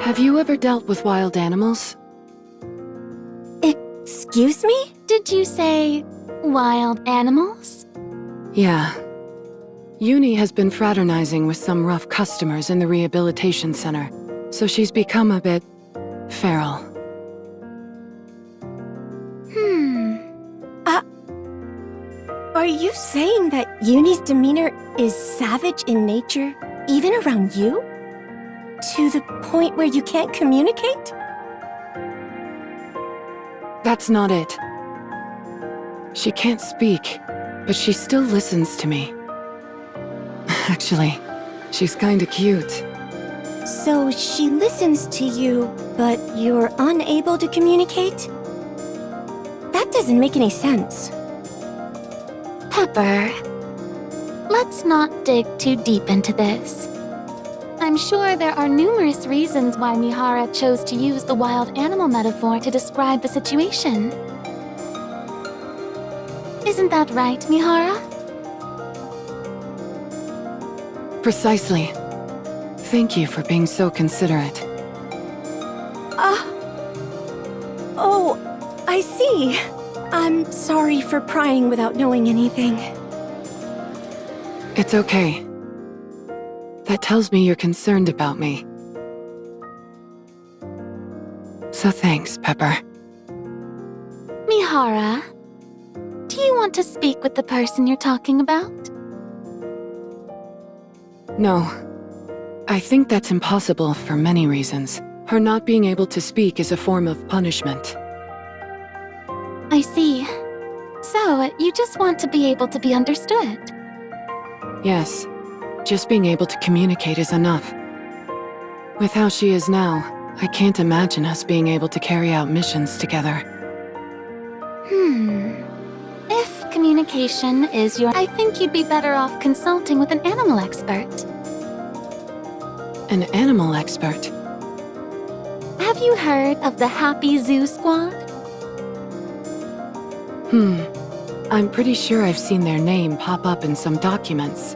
Have you ever dealt with wild animals? Excuse me? Did you say wild animals? Yeah. Yuni has been fraternizing with some rough customers in the rehabilitation center, so she's become a bit feral. Are you saying that Yuni's demeanor is savage in nature, even around you? To the point where you can't communicate? That's not it. She can't speak, but she still listens to me. Actually, she's kinda cute. So she listens to you, but you're unable to communicate? That doesn't make any sense. Pepper, let's not dig too deep into this. I'm sure there are numerous reasons why Mihara chose to use the wild animal metaphor to describe the situation. Isn't that right, Mihara? Precisely. Thank you for being so considerate. Oh, I see. I'm sorry for prying without knowing anything. It's okay. That tells me you're concerned about me. So thanks, Pepper. Mihara, do you want to speak with the person you're talking about? No. I think that's impossible for many reasons. Her not being able to speak is a form of punishment. I see. So, you just want to be able to be understood? Yes. Just being able to communicate is enough. With how she is now, I can't imagine us being able to carry out missions together. If communication is your... I think you'd be better off consulting with an animal expert. An animal expert? Have you heard of the Happy Zoo Squad? I'm pretty sure I've seen their name pop up in some documents.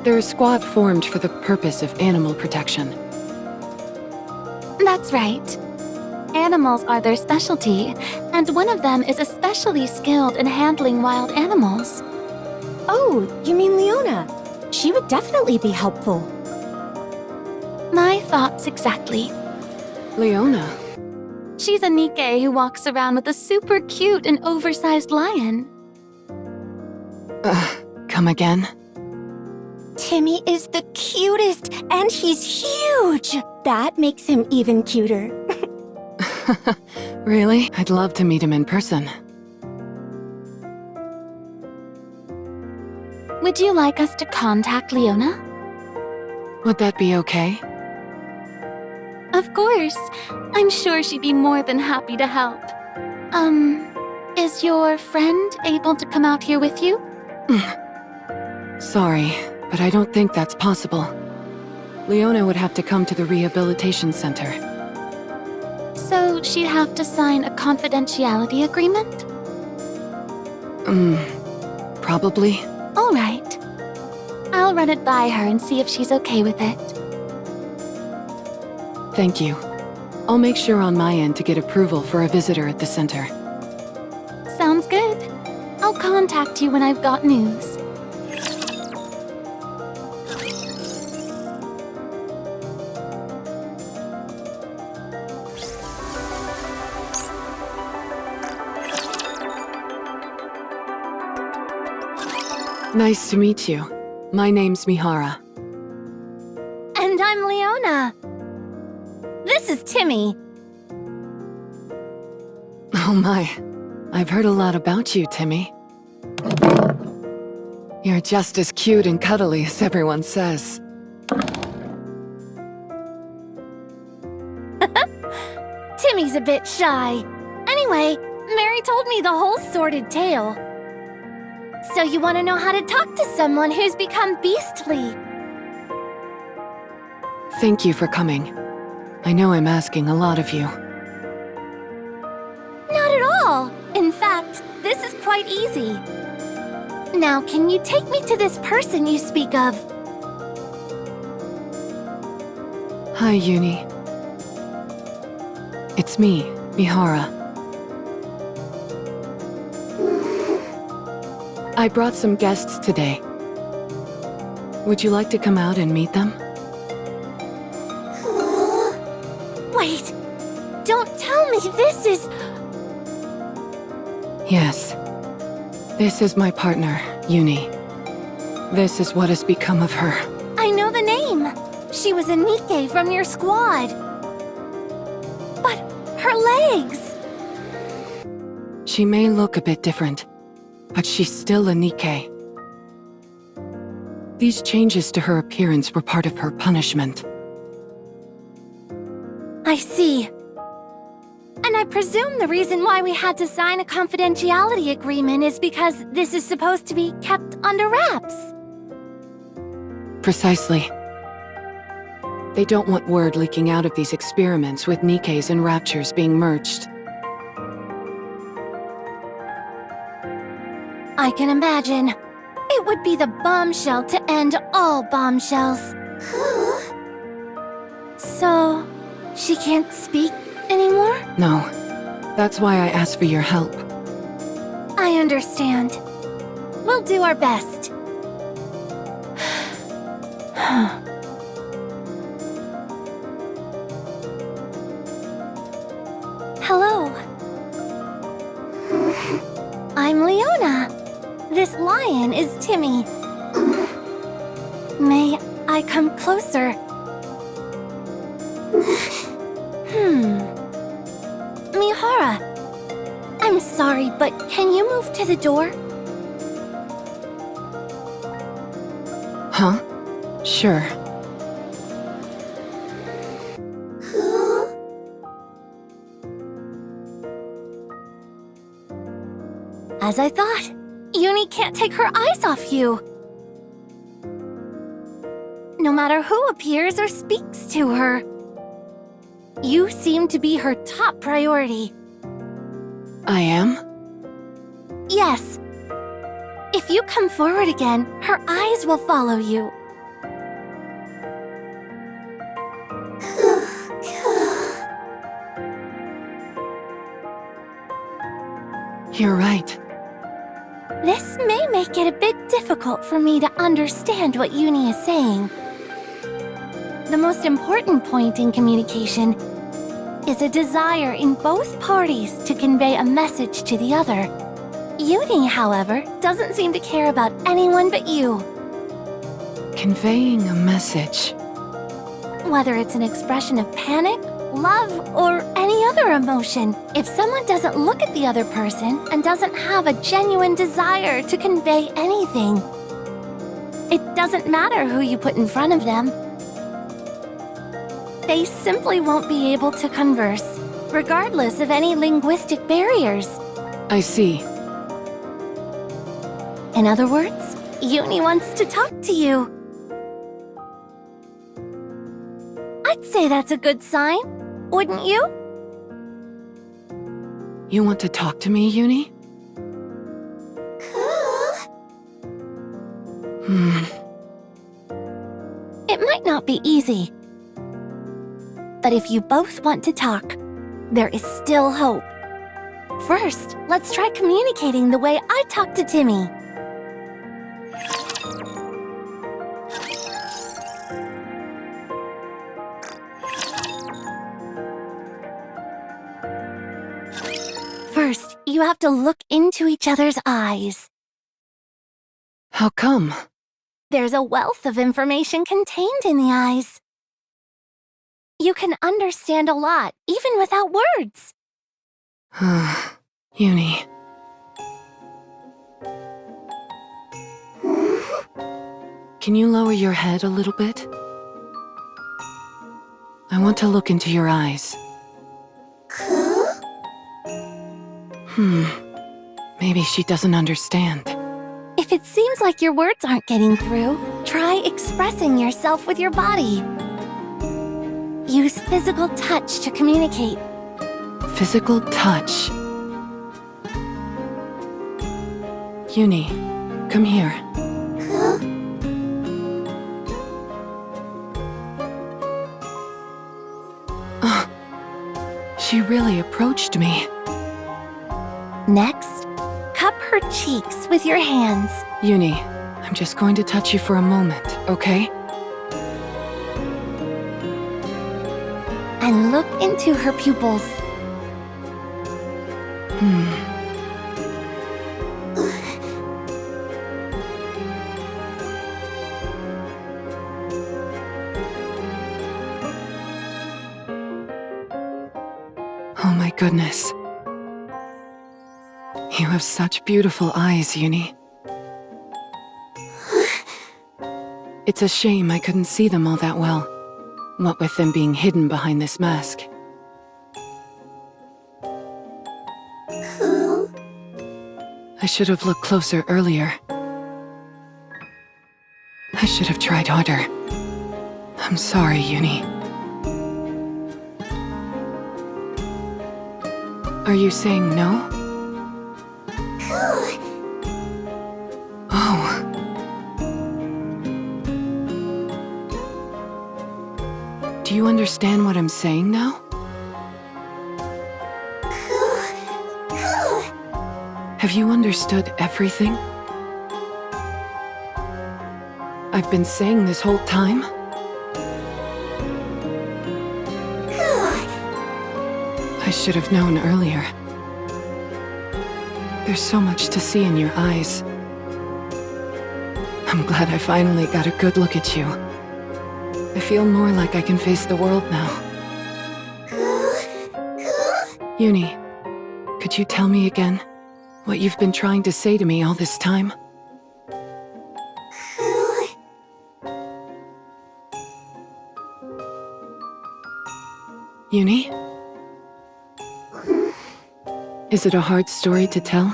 They're a squad formed for the purpose of animal protection. That's right. Animals are their specialty, and one of them is especially skilled in handling wild animals. Oh, you mean Leona? She would definitely be helpful. My thoughts exactly. Leona? She's a Nikke who walks around with a super cute and oversized lion. Come again? Timmy is the cutest, and he's huge! That makes him even cuter. Really? I'd love to meet him in person. Would you like us to contact Leona? Would that be okay? Of course. I'm sure she'd be more than happy to help. Is your friend able to come out here with you? Sorry, but I don't think that's possible. Leona would have to come to the rehabilitation center. So she'd have to sign a confidentiality agreement? Probably. All right. I'll run it by her and see if she's okay with it. Thank you. I'll make sure on my end to get approval for a visitor at the center. Sounds good. I'll contact you when I've got news. Nice to meet you. My name's Mihara. And I'm Leona. This is Timmy. Oh my. I've heard a lot about you, Timmy. You're just as cute and cuddly as everyone says. Timmy's a bit shy. Anyway, Mary told me the whole sordid tale. So you want to know how to talk to someone who's become beastly? Thank you for coming. I know I'm asking a lot of you. Not at all. In fact, this is quite easy. Now, can you take me to this person you speak of? Hi, Yuni. It's me, Mihara. I brought some guests today. Would you like to come out and meet them? Wait! Don't tell me this is... Yes. This is my partner, Yuni. This is what has become of her. I know the name! She was a Nikke from your squad. But her legs! She may look a bit different, but she's still a Nikke. These changes to her appearance were part of her punishment. I see. And I presume the reason why we had to sign a confidentiality agreement is because this is supposed to be kept under wraps. Precisely. They don't want word leaking out of these experiments with Nikkes and raptures being merged. I can imagine. It would be the bombshell to end all bombshells. So, she can't speak anymore? No. That's why I asked for your help. I understand. We'll do our best. Hello. I'm Leona. This lion is Timmy. May I come closer? Mihara. I'm sorry, but can you move to the door? Huh? Sure. As I thought, Yuni can't take her eyes off you. No matter who appears or speaks to her. You seem to be her top priority. I am? Yes. If you come forward again, her eyes will follow you. You're right. This may make it a bit difficult for me to understand what Yuni is saying. The most important point in communication is a desire in both parties to convey a message to the other. Yuni, however, doesn't seem to care about anyone but you. Conveying a message. Whether it's an expression of panic, love, or any other emotion, if someone doesn't look at the other person and doesn't have a genuine desire to convey anything, it doesn't matter who you put in front of them. They simply won't be able to converse, regardless of any linguistic barriers. I see. In other words, Yuni wants to talk to you. I'd say that's a good sign, wouldn't you? You want to talk to me, Yuni? It might not be easy. But if you both want to talk, there is still hope. First, let's try communicating the way I talk to Timmy. First, you have to look into each other's eyes. How come? There's a wealth of information contained in the eyes. You can understand a lot, even without words. Yuni. Can you lower your head a little bit? I want to look into your eyes. Maybe she doesn't understand. If it seems like your words aren't getting through, try expressing yourself with your body. Use physical touch to communicate. Physical touch. Yuni, come here. She really approached me. Next, cup her cheeks with your hands. Yuni, I'm just going to touch you for a moment, okay? And look into her pupils. Oh my goodness. You have such beautiful eyes, Yuni. It's a shame I couldn't see them all that well, what with them being hidden behind this mask. I should have looked closer earlier. I should have tried harder. I'm sorry, Yuni. Are you saying no? Oh. Do you understand what I'm saying now? Have you understood everything? I've been saying this whole time? I should have known earlier. There's so much to see in your eyes. I'm glad I finally got a good look at you. I feel more like I can face the world now. Yuni, could you tell me again what you've been trying to say to me all this time? Yuni? Is it a hard story to tell?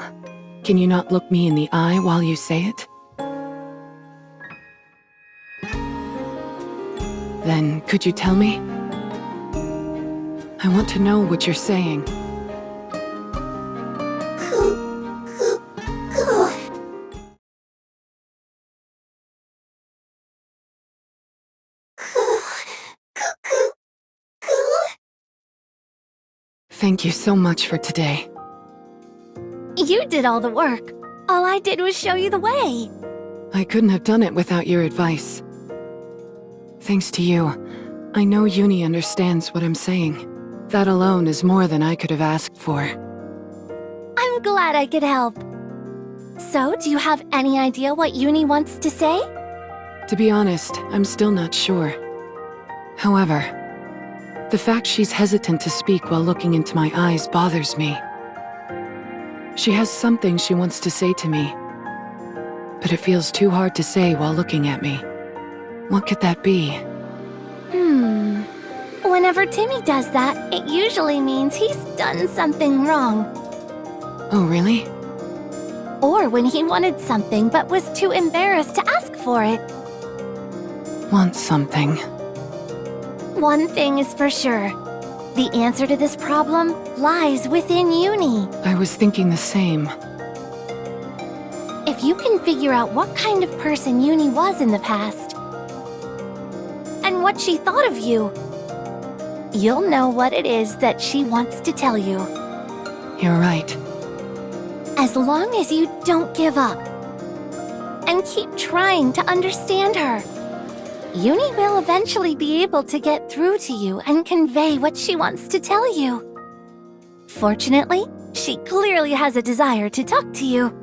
Can you not look me in the eye while you say it? Then, could you tell me? I want to know what you're saying. Thank you so much for today. You did all the work. All I did was show you the way. I couldn't have done it without your advice. Thanks to you, I know Yuni understands what I'm saying. That alone is more than I could have asked for. I'm glad I could help. So, do you have any idea what Yuni wants to say? To be honest, I'm still not sure. However, the fact she's hesitant to speak while looking into my eyes bothers me. She has something she wants to say to me, but it feels too hard to say while looking at me. What could that be? Whenever Timmy does that, it usually means he's done something wrong. Oh, really? Or when he wanted something but was too embarrassed to ask for it. Want something. One thing is for sure. The answer to this problem lies within Yuni. I was thinking the same. If you can figure out what kind of person Yuni was in the past, and what she thought of you, you'll know what it is that she wants to tell you. You're right. As long as you don't give up, and keep trying to understand her, Yuni will eventually be able to get through to you and convey what she wants to tell you. Fortunately, she clearly has a desire to talk to you.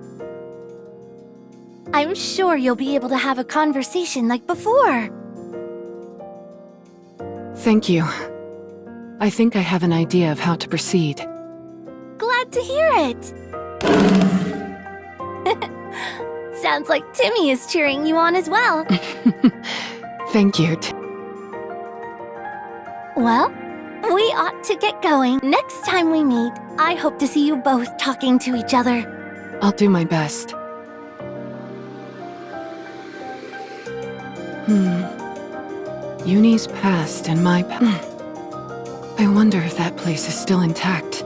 I'm sure you'll be able to have a conversation like before. Thank you. I think I have an idea of how to proceed. Glad to hear it. Sounds like Timmy is cheering you on as well. Thank you. Well, we ought to get going. Next time we meet, I hope to see you both talking to each other. I'll do my best. Yuni's past and my past. I wonder if that place is still intact.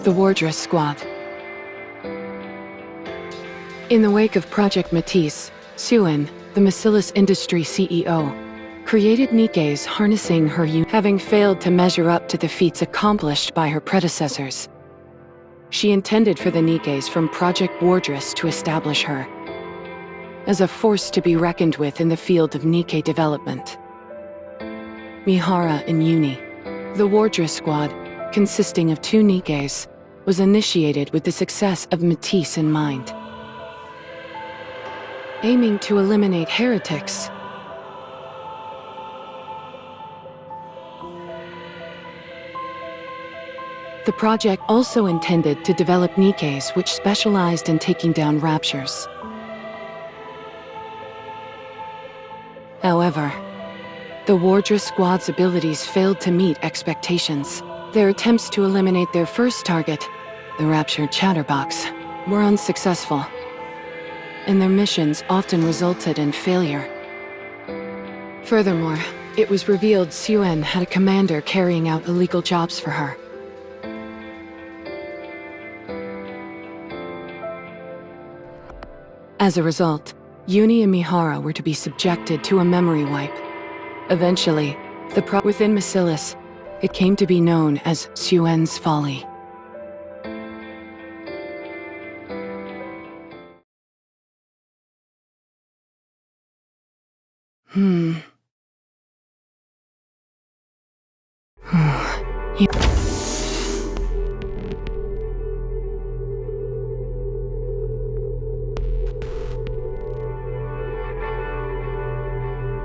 The Wardress Squad. In the wake of Project Matisse, Suen, the Macillus Industry CEO, created Nikke's harnessing her having failed to measure up to the feats accomplished by her predecessors. She intended for the Nikkes from Project Wordless to establish her as a force to be reckoned with in the field of Nikke development. Mihara and Yuni, the Wordless squad, consisting of 2 Nikkes, was initiated with the success of Matisse in mind. Aiming to eliminate heretics, the project also intended to develop Nikkes which specialized in taking down raptures. However, the Wordless squad's abilities failed to meet expectations. Their attempts to eliminate their first target, the raptured chatterbox, were unsuccessful, and their missions often resulted in failure. Furthermore, it was revealed Suen had a commander carrying out illegal jobs for her. As a result, Yuni and Mihara were to be subjected to a memory wipe. Eventually, within Macillus, it came to be known as Suen's Folly.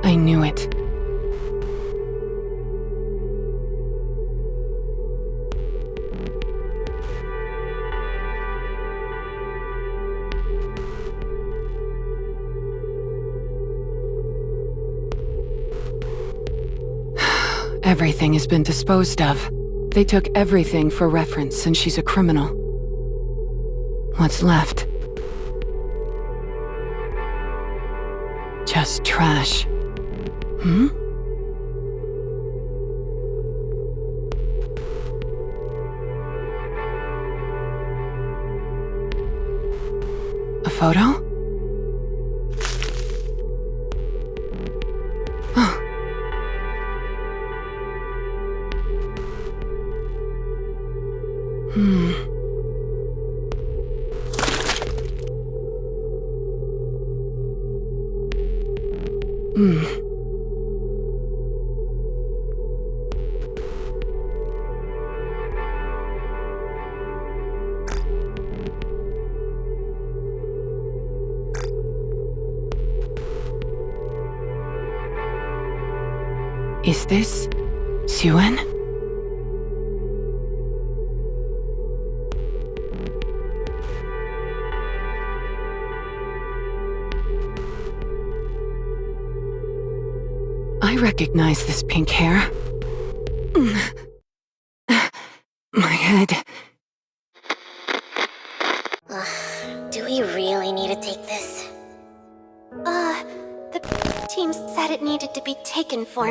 I knew it. Everything has been disposed of. They took everything for reference, and she's a criminal. What's left? Just trash. A photo? Is this Suen? I recognize this pink hair. My head. Do we really need to take this? The team said it needed to be taken for...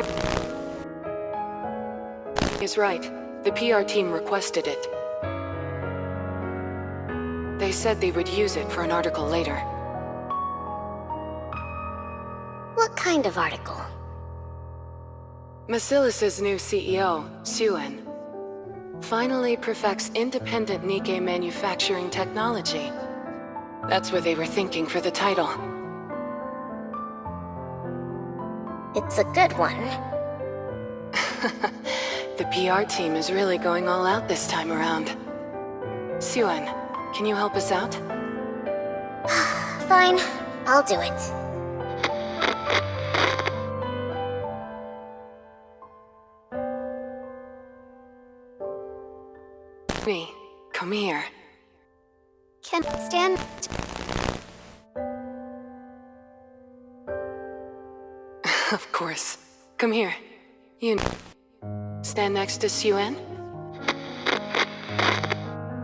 Is right. The PR team requested it. They said they would use it for an article later. What kind of article? Macillus's new CEO, Suen, finally perfects independent Nikke manufacturing technology. That's what they were thinking for the title. It's a good one. The PR team is really going all out this time around. Suen, can you help us out? Fine, I'll do it. Me, come here. Can't stand... Of course. Come here. You stand next to Suen?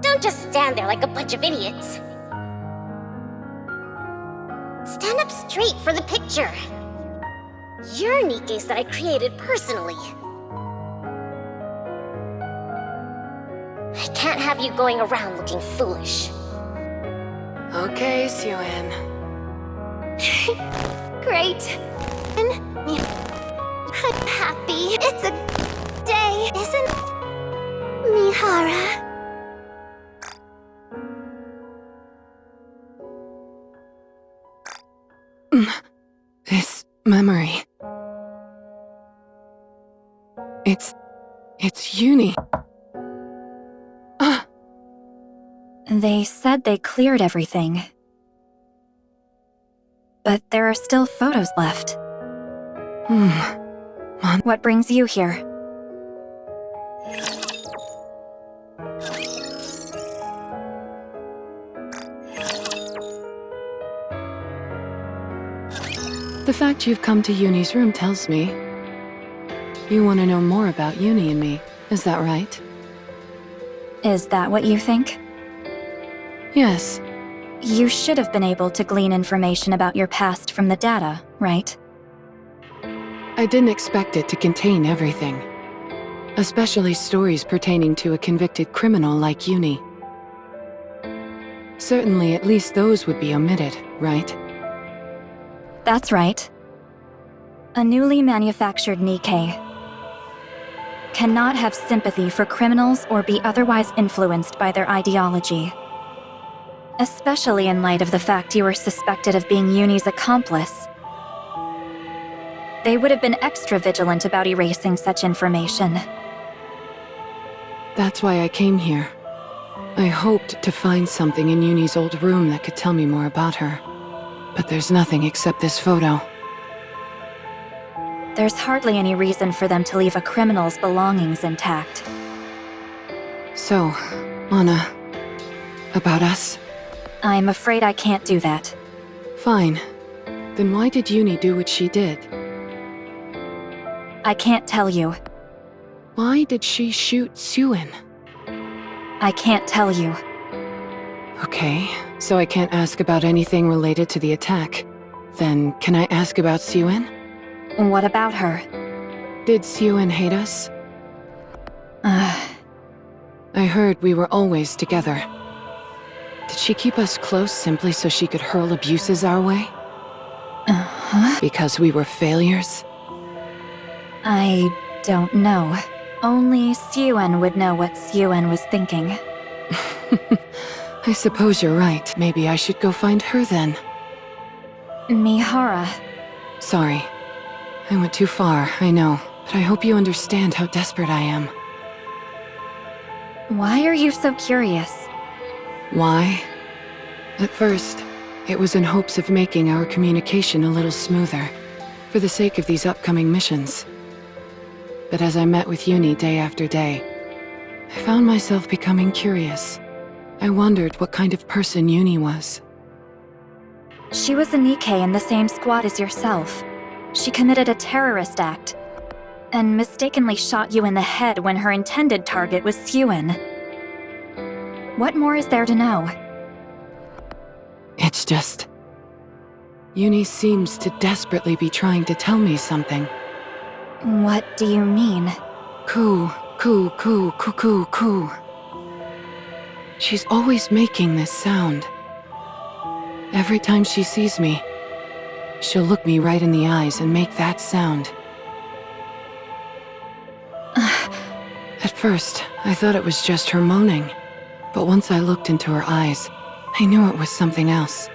Don't just stand there like a bunch of idiots. Stand up straight for the picture. You're Nikke's that I created personally. I can't have you going around looking foolish. Okay, Suen. Great. I'm happy. It's a day, isn't Mihara? This memory. It's Yuni. They said they cleared everything. But there are still photos left. What brings you here? The fact you've come to Yuni's room tells me you want to know more about Yuni and me. Is that right? Is that what you think? Yes. You should have been able to glean information about your past from the data, right? I didn't expect it to contain everything. Especially stories pertaining to a convicted criminal like Yuni. Certainly at least those would be omitted, right? That's right. A newly manufactured Nikke cannot have sympathy for criminals or be otherwise influenced by their ideology. Especially in light of the fact you were suspected of being Yuni's accomplice. They would have been extra vigilant about erasing such information. That's why I came here. I hoped to find something in Yuni's old room that could tell me more about her. But there's nothing except this photo. There's hardly any reason for them to leave a criminal's belongings intact. So, Anna, about us? I'm afraid I can't do that. Fine. Then why did Yuni do what she did? I can't tell you. Why did she shoot Suen? I can't tell you. Okay, so I can't ask about anything related to the attack. Then, can I ask about Suen? What about her? Did Suen hate us? I heard we were always together. Did she keep us close simply so she could hurl abuses our way? Because we were failures? I don't know. Only Suen would know what Suen was thinking. I suppose you're right. Maybe I should go find her then. Mihara. Sorry. I went too far, I know. But I hope you understand how desperate I am. Why are you so curious? Why? At first, it was in hopes of making our communication a little smoother, for the sake of these upcoming missions. But as I met with Yuni day after day, I found myself becoming curious. I wondered what kind of person Yuni was. She was a Nikke in the same squad as yourself. She committed a terrorist act, and mistakenly shot you in the head when her intended target was Suen. What more is there to know? It's just... Yuni seems to desperately be trying to tell me something. What do you mean? Coo, coo, coo, coo, coo, coo. She's always making this sound. Every time she sees me, she'll look me right in the eyes and make that sound. At first, I thought it was just her moaning. But once I looked into her eyes, I knew it was something else.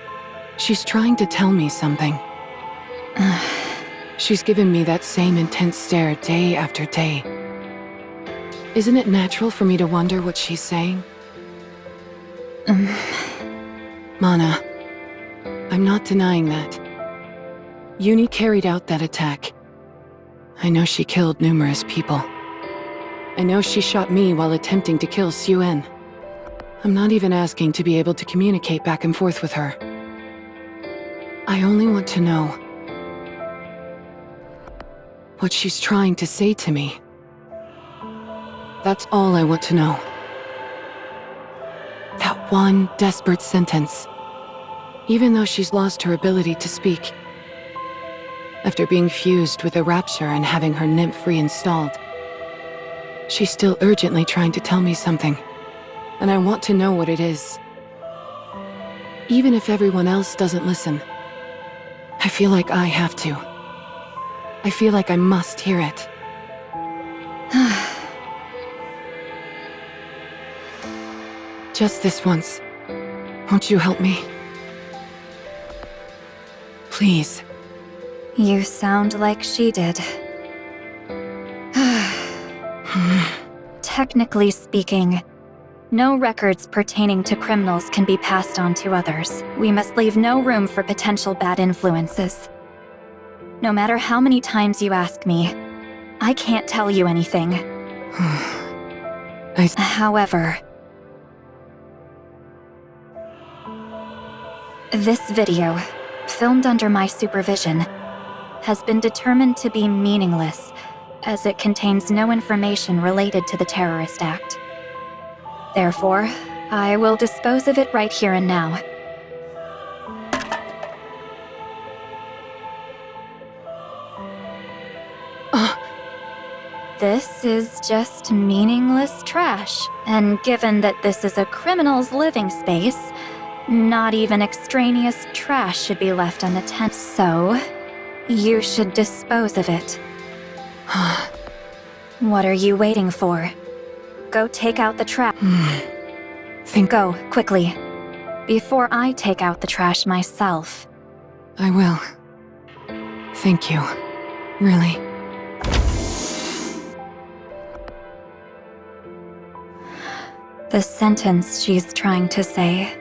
She's trying to tell me something. She's given me that same intense stare day after day. Isn't it natural for me to wonder what she's saying? Mana, I'm not denying that. Yuni carried out that attack. I know she killed numerous people. I know she shot me while attempting to kill Suen. I'm not even asking to be able to communicate back and forth with her. I only want to know what she's trying to say to me. That's all I want to know. That one desperate sentence. Even though she's lost her ability to speak. After being fused with a rapture and having her nymph reinstalled, she's still urgently trying to tell me something. And I want to know what it is. Even if everyone else doesn't listen, I feel like I have to. I feel like I must hear it. Just this once. Won't you help me? Please. You sound like she did. Technically speaking, no records pertaining to criminals can be passed on to others. We must leave no room for potential bad influences. No matter how many times you ask me, I can't tell you anything. However, this video, filmed under my supervision, has been determined to be meaningless, as it contains no information related to the terrorist act. Therefore, I will dispose of it right here and now. This is just meaningless trash, and given that this is a criminal's living space, not even extraneous trash should be left unattended. So, you should dispose of it. What are you waiting for? Go take out the trash. Go, quickly. Before I take out the trash myself. I will. Thank you. Really. The sentence she's trying to say